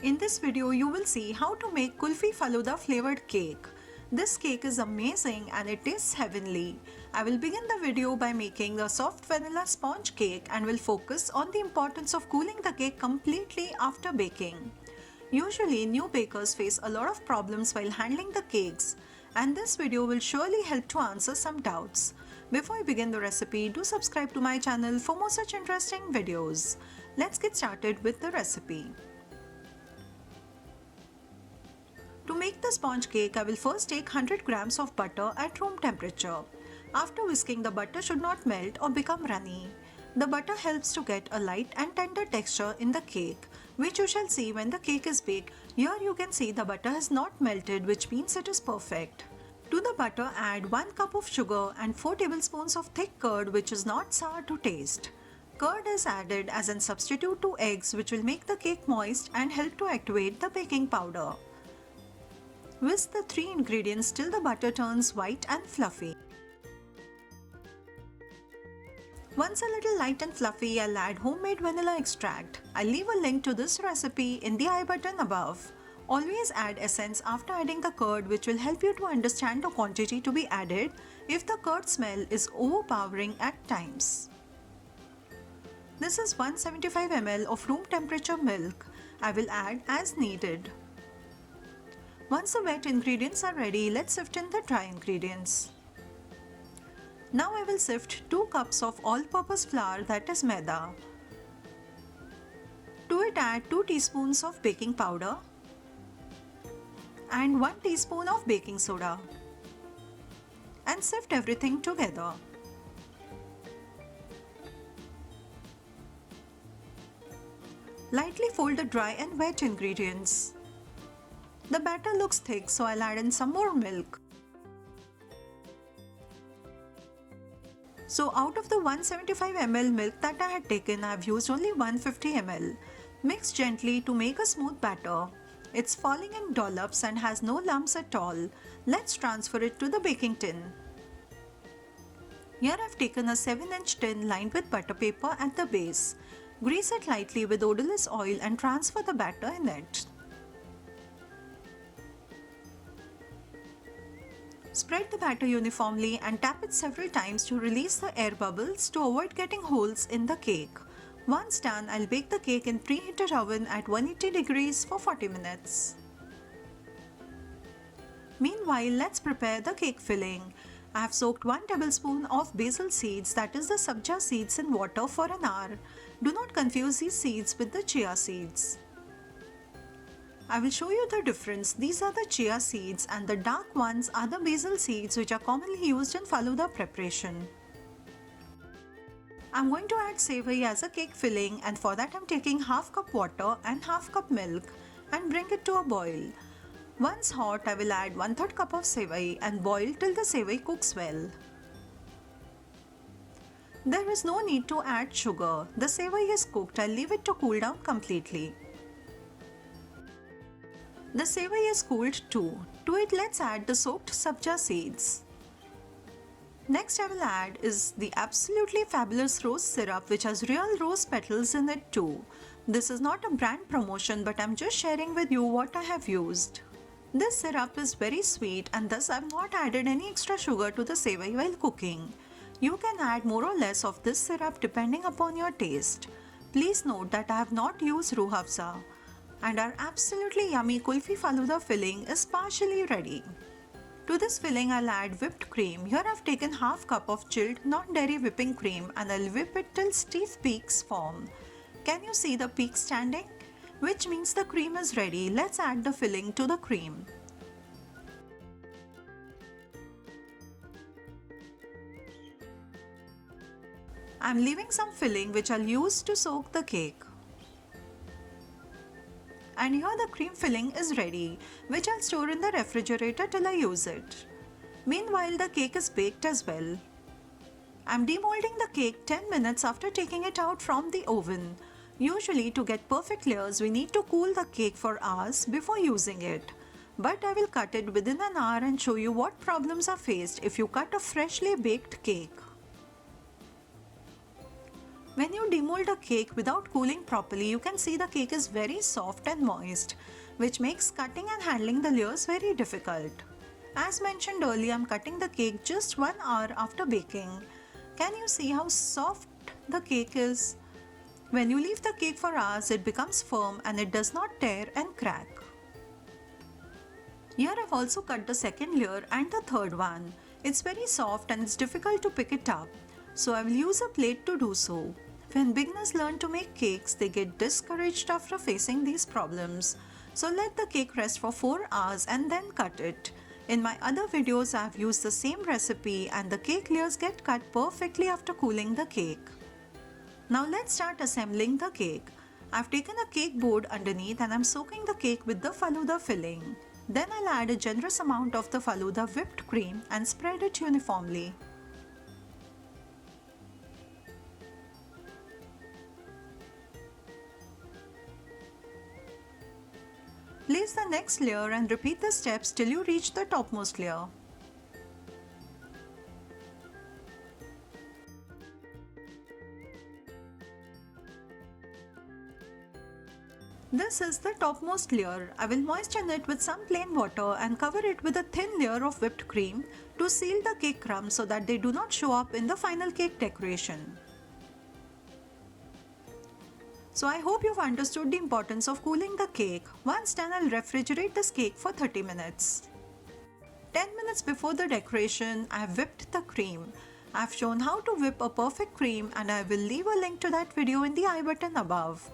In this video, you will see how to make kulfi falooda flavored cake. This cake is amazing and it tastes heavenly. I will begin the video by making a soft vanilla sponge cake and will focus on the importance of cooling the cake completely after baking. Usually, new bakers face a lot of problems while handling the cakes, and this video will surely help to answer some doubts. Before I begin the recipe, do subscribe to my channel for more such interesting videos. Let's get started with the recipe. To make the sponge cake, I will first take 100 grams of butter at room temperature. After whisking, the butter should not melt or become runny. The butter helps to get a light and tender texture in the cake, which you shall see when the cake is baked. Here you can see the butter has not melted, which means it is perfect. To the butter, add 1 cup of sugar and 4 tablespoons of thick curd, which is not sour to taste. Curd is added as a substitute to eggs, which will make the cake moist and help to activate the baking powder. Whisk the 3 ingredients till the butter turns white and fluffy. Once a little light and fluffy, I'll add homemade vanilla extract. I'll leave a link to this recipe in the I button above. Always add essence after adding the curd, which will help you to understand the quantity to be added if the curd smell is overpowering at times. This is 175 ml of room temperature milk. I will add as needed. Once the wet ingredients are ready, let's sift in the dry ingredients. Now I will sift 2 cups of all-purpose flour, that is Maida. To it add 2 teaspoons of baking powder and 1 teaspoon of baking soda and sift everything together. Lightly fold the dry and wet ingredients. The batter looks thick, so I'll add in some more milk. So out of the 175 ml milk that I had taken, I have used only 150 ml. Mix gently to make a smooth batter. It's falling in dollops and has no lumps at all. Let's transfer it to the baking tin. Here I've taken a 7-inch tin lined with butter paper at the base. Grease it lightly with odorless oil and transfer the batter in it. Spread the batter uniformly and tap it several times to release the air bubbles to avoid getting holes in the cake. Once done, I'll bake the cake in preheated oven at 180 degrees for 40 minutes. Meanwhile, let's prepare the cake filling. I have soaked 1 tablespoon of basil seeds, that is the Sabja seeds, in water for an hour. Do not confuse these seeds with the chia seeds. I will show you the difference. These are the chia seeds and the dark ones are the basil seeds, which are commonly used in falooda preparation. I'm going to add sevaiiyan as a cake filling, and for that I'm taking half cup water and half cup milk and bring it to a boil. Once hot, I will add 1/3 cup of sevaiiyan and boil till the sevaiiyan cooks well. There is no need to add sugar. The sevaiiyan is cooked. I'll leave it to cool down completely. The sevaiiyan is cooled too. To it, let's add the soaked sabja seeds. Next I will add is the absolutely fabulous rose syrup, which has real rose petals in it too. This is not a brand promotion, but I'm just sharing with you what I have used. This syrup is very sweet and thus I've not added any extra sugar to the sevaiiyan while cooking. You can add more or less of this syrup depending upon your taste. Please note that I have not used ruh afza. And our absolutely yummy kulfi falooda filling is partially ready. To this filling, I'll add whipped cream. Here I've taken half cup of chilled non-dairy whipping cream and I'll whip it till stiff peaks form. Can you see the peaks standing? Which means the cream is ready. Let's add the filling to the cream. I'm leaving some filling which I'll use to soak the cake. And here the cream filling is ready, which I'll store in the refrigerator till I use it. Meanwhile, the cake is baked as well. I'm demolding the cake 10 minutes after taking it out from the oven. Usually, to get perfect layers, we need to cool the cake for hours before using it. But I will cut it within an hour and show you what problems are faced if you cut a freshly baked cake. When you demold a cake without cooling properly, you can see the cake is very soft and moist, which makes cutting and handling the layers very difficult. As mentioned earlier, I'm cutting the cake just 1 hour after baking. Can you see how soft the cake is? When you leave the cake for hours, it becomes firm and it does not tear and crack. Here I've also cut the second layer and the third one. It's very soft and it's difficult to pick it up, so I will use a plate to do so. When beginners learn to make cakes, they get discouraged after facing these problems. So let the cake rest for 4 hours and then cut it. In my other videos, I have used the same recipe and the cake layers get cut perfectly after cooling the cake. Now let's start assembling the cake. I've taken a cake board underneath and I'm soaking the cake with the FALOODA filling. Then I'll add a generous amount of the FALOODA whipped cream and spread it uniformly. Place the next layer and repeat the steps till you reach the topmost layer. This is the topmost layer. I will moisten it with some plain water and cover it with a thin layer of whipped cream to seal the cake crumbs so that they do not show up in the final cake decoration. So I hope you've understood the importance of cooling the cake. Once done, I'll refrigerate this cake for 30 minutes. 10 minutes before the decoration, I have whipped the cream. I've shown how to whip a perfect cream and I will leave a link to that video in the I button above.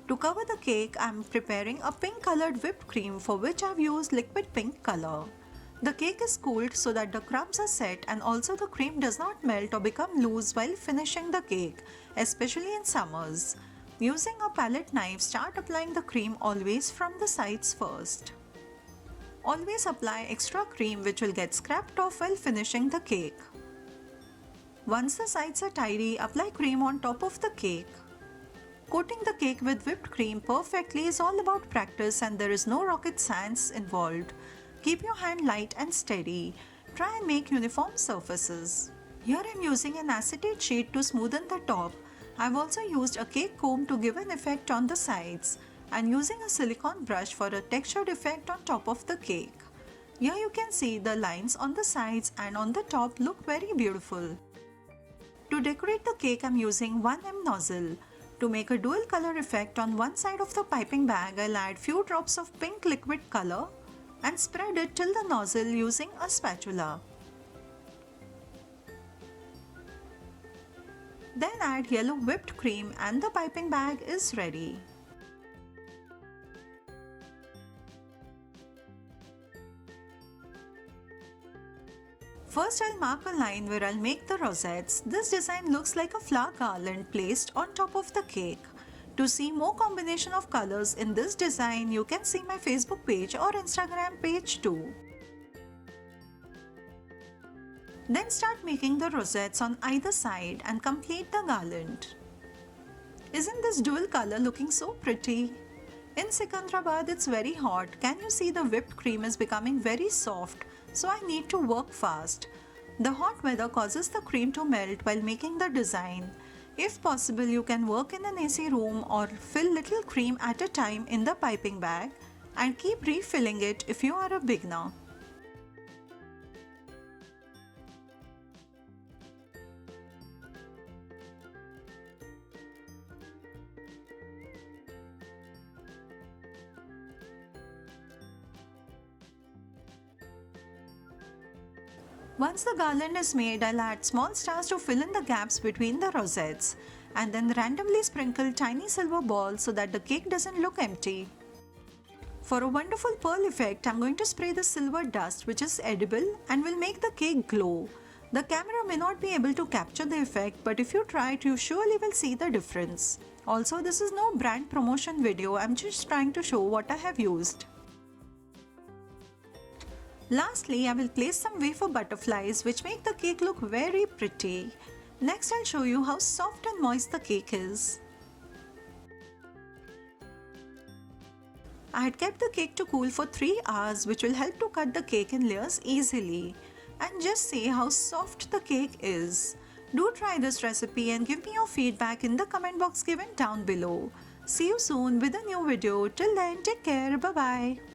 To cover the cake, I'm preparing a pink colored whipped cream for which I've used liquid pink color. The cake is cooled so that the crumbs are set and also the cream does not melt or become loose while finishing the cake, especially in summers. Using a palette knife, start applying the cream always from the sides first. Always apply extra cream which will get scraped off while finishing the cake. Once the sides are tidy, apply cream on top of the cake. Coating the cake with whipped cream perfectly is all about practice and there is no rocket science involved. Keep your hand light and steady. Try and make uniform surfaces. Here I'm using an acetate sheet to smoothen the top. I've also used a cake comb to give an effect on the sides and using a silicone brush for a textured effect on top of the cake. Here you can see the lines on the sides and on the top look very beautiful. To decorate the cake, I'm using 1M nozzle. To make a dual color effect on one side of the piping bag, I'll add few drops of pink liquid color and spread it till the nozzle using a spatula. Then add yellow whipped cream and the piping bag is ready. First I'll mark a line where I'll make the rosettes. This design looks like a flower garland placed on top of the cake. To see more combination of colors in this design, you can see my Facebook page or Instagram page too. Then start making the rosettes on either side and complete the garland. Isn't this dual color looking so pretty? In Secunderabad it's very hot. Can you see the whipped cream is becoming very soft, so I need to work fast. The hot weather causes the cream to melt while making the design. If possible, you can work in an AC room or fill little cream at a time in the piping bag and keep refilling it if you are a beginner. Once the garland is made, I'll add small stars to fill in the gaps between the rosettes and then randomly sprinkle tiny silver balls so that the cake doesn't look empty. For a wonderful pearl effect, I'm going to spray the silver dust which is edible and will make the cake glow. The camera may not be able to capture the effect, but if you try it, you surely will see the difference. Also, this is no brand promotion video, I'm just trying to show what I have used. Lastly, I will place some wafer butterflies which make the cake look very pretty. Next, I'll show you how soft and moist the cake is. I had kept the cake to cool for 3 hours, which will help to cut the cake in layers easily. And just see how soft the cake is. Do try this recipe and give me your feedback in the comment box given down below. See you soon with a new video. Till then, take care. Bye bye.